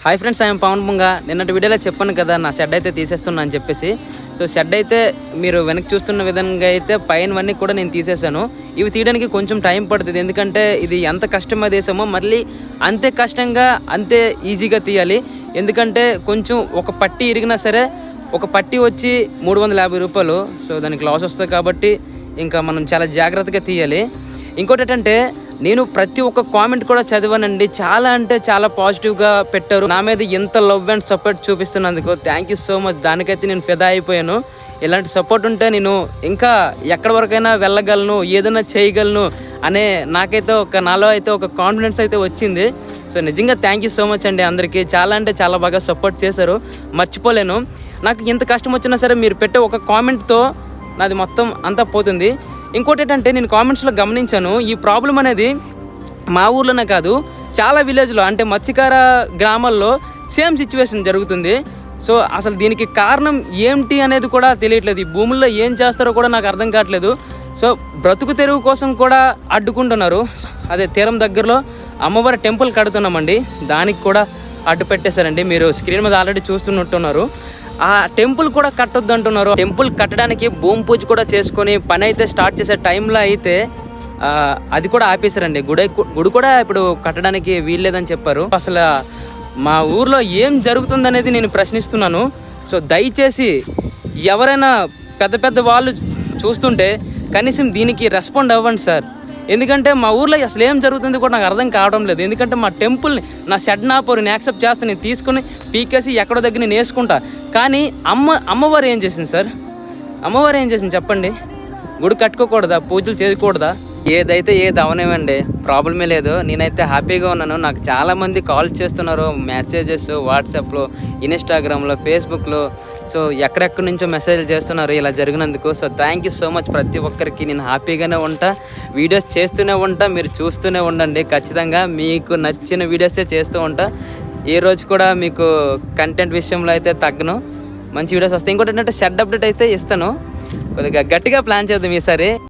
Hi friends, I'm Pavan Bunga. నిన్నటి వీడియోలో చెప్పాను కదా నా షెడ్ అయితే తీసేస్తున్నా అని చెప్పేసి. సో షెడ్ అయితే మీరు వెనక్కి చూస్తున్న విధంగా అయితే పైనవన్నీ కూడా నేను తీసేసాను. ఇవి తీయడానికి కొంచెం టైం పడుతుంది, ఎందుకంటే ఇది ఎంత కష్టమో దేశమో మళ్ళీ అంతే కష్టంగా అంతే ఈజీగా తీయాలి. ఎందుకంటే కొంచెం ఒక పట్టి ఇరిగినా సరే ఒక పట్టి వచ్చి 350 రూపాయలు. సో దానికి లాస్ వస్తుంది కాబట్టి ఇంకా మనం చాలా జాగ్రత్తగా తీయాలి. ఇంకోటి ఏంటంటే నేను ప్రతి ఒక్క కామెంట్ కూడా చదివానండి. చాలా అంటే చాలా పాజిటివ్గా పెట్టారు. నా మీద ఎంత లవ్ అండ్ సపోర్ట్ చూపిస్తున్నందుకు థ్యాంక్ యూ సో మచ్. దానికైతే నేను ఫిదా అయిపోయాను. ఇలాంటి సపోర్ట్ ఉంటే నేను ఇంకా ఎక్కడి వరకైనా వెళ్ళగలను, ఏదైనా చేయగలను అనే నాకైతే నాలో అయితే ఒక కాన్ఫిడెన్స్ అయితే వచ్చింది. సో నిజంగా థ్యాంక్ యూ సో మచ్ అండి అందరికీ. చాలా అంటే చాలా బాగా సపోర్ట్ చేశారు, మర్చిపోలేను. నాకు ఎంత కష్టం వచ్చినా సరే మీరు పెట్టే ఒక కామెంట్తో నాది మొత్తం అంతా పోతుంది. ఇంకోటి ఏంటంటే నేను కామెంట్స్లో గమనించాను, ఈ ప్రాబ్లం అనేది మా ఊర్లోనే కాదు చాలా విలేజ్లో అంటే మత్స్యకార గ్రామాల్లో సేమ్ సిచ్యువేషన్ జరుగుతుంది. సో అసలు దీనికి కారణం ఏంటి అనేది కూడా తెలియట్లేదు. ఈ భూముల్లో ఏం చేస్తారో కూడా నాకు అర్థం కావట్లేదు. సో బ్రతుకు తెరువు కోసం కూడా అడ్డుకుంటున్నారు. అదే తీరం దగ్గరలో అమ్మవారి టెంపుల్ కడుతున్నామండి, దానికి కూడా అడ్డు పెట్టేశారండి. మీరు స్క్రీన్ మీద ఆల్రెడీ చూస్తున్నట్టున్నారు. ఆ టెంపుల్ కూడా కట్టొద్దు అంటున్నారు. టెంపుల్ కట్టడానికి భూమి పూజ కూడా చేసుకొని పని అయితే స్టార్ట్ చేసే టైంలో అయితే అది కూడా ఆపేశారండి. గుడి కూడా ఇప్పుడు కట్టడానికి వీల్లేదని చెప్పారు. అసలు మా ఊర్లో ఏం జరుగుతుందనేది నేను ప్రశ్నిస్తున్నాను. సో దయచేసి ఎవరైనా పెద్ద పెద్ద వాళ్ళు చూస్తుంటే కనీసం దీనికి రెస్పాండ్ అవ్వండి సార్. ఎందుకంటే మా ఊర్లో అసలు ఏం జరుగుతుంది కూడా నాకు అర్థం కావడం లేదు. ఎందుకంటే మా టెంపుల్ని నా షెడ్ నాపోరు నేను యాక్సెప్ట్ చేస్తాను, నేను తీసుకుని పీకేసి ఎక్కడో దగ్గర నేను వేసుకుంటా. కానీ అమ్మవారు ఏం చేసింది సార్? అమ్మవారు ఏం చేసింది చెప్పండి? గుడి కట్టుకోకూడదా? పూజలు చేయకూడదా? ఏదైతే ఏది అవనివ్వండి, ప్రాబ్లమే లేదు. నేనైతే హ్యాపీగా ఉన్నాను. నాకు చాలామంది కాల్స్ చేస్తున్నారు, మెసేజెస్ వాట్సాప్లో, ఇన్స్టాగ్రామ్లో, ఫేస్బుక్లో. సో ఎక్కడెక్కడి నుంచో మెసేజ్లు చేస్తున్నారు ఇలా జరిగినందుకు. So thank you so much ప్రతి ఒక్కరికి. నేను హ్యాపీగానే ఉంటా, వీడియోస్ చేస్తూనే ఉంటా, మీరు చూస్తూనే ఉండండి. ఖచ్చితంగా మీకు నచ్చిన వీడియోసే చేస్తూ ఉంటా. ఏ రోజు కూడా మీకు కంటెంట్ విషయంలో అయితే తగ్గను, మంచి వీడియోస్ వస్తాయి. ఇంకోటి ఏంటంటే షెడ్ అప్డేట్ అయితే ఇస్తాను. కొద్దిగా గట్టిగా ప్లాన్ చేద్దాం ఈసారి.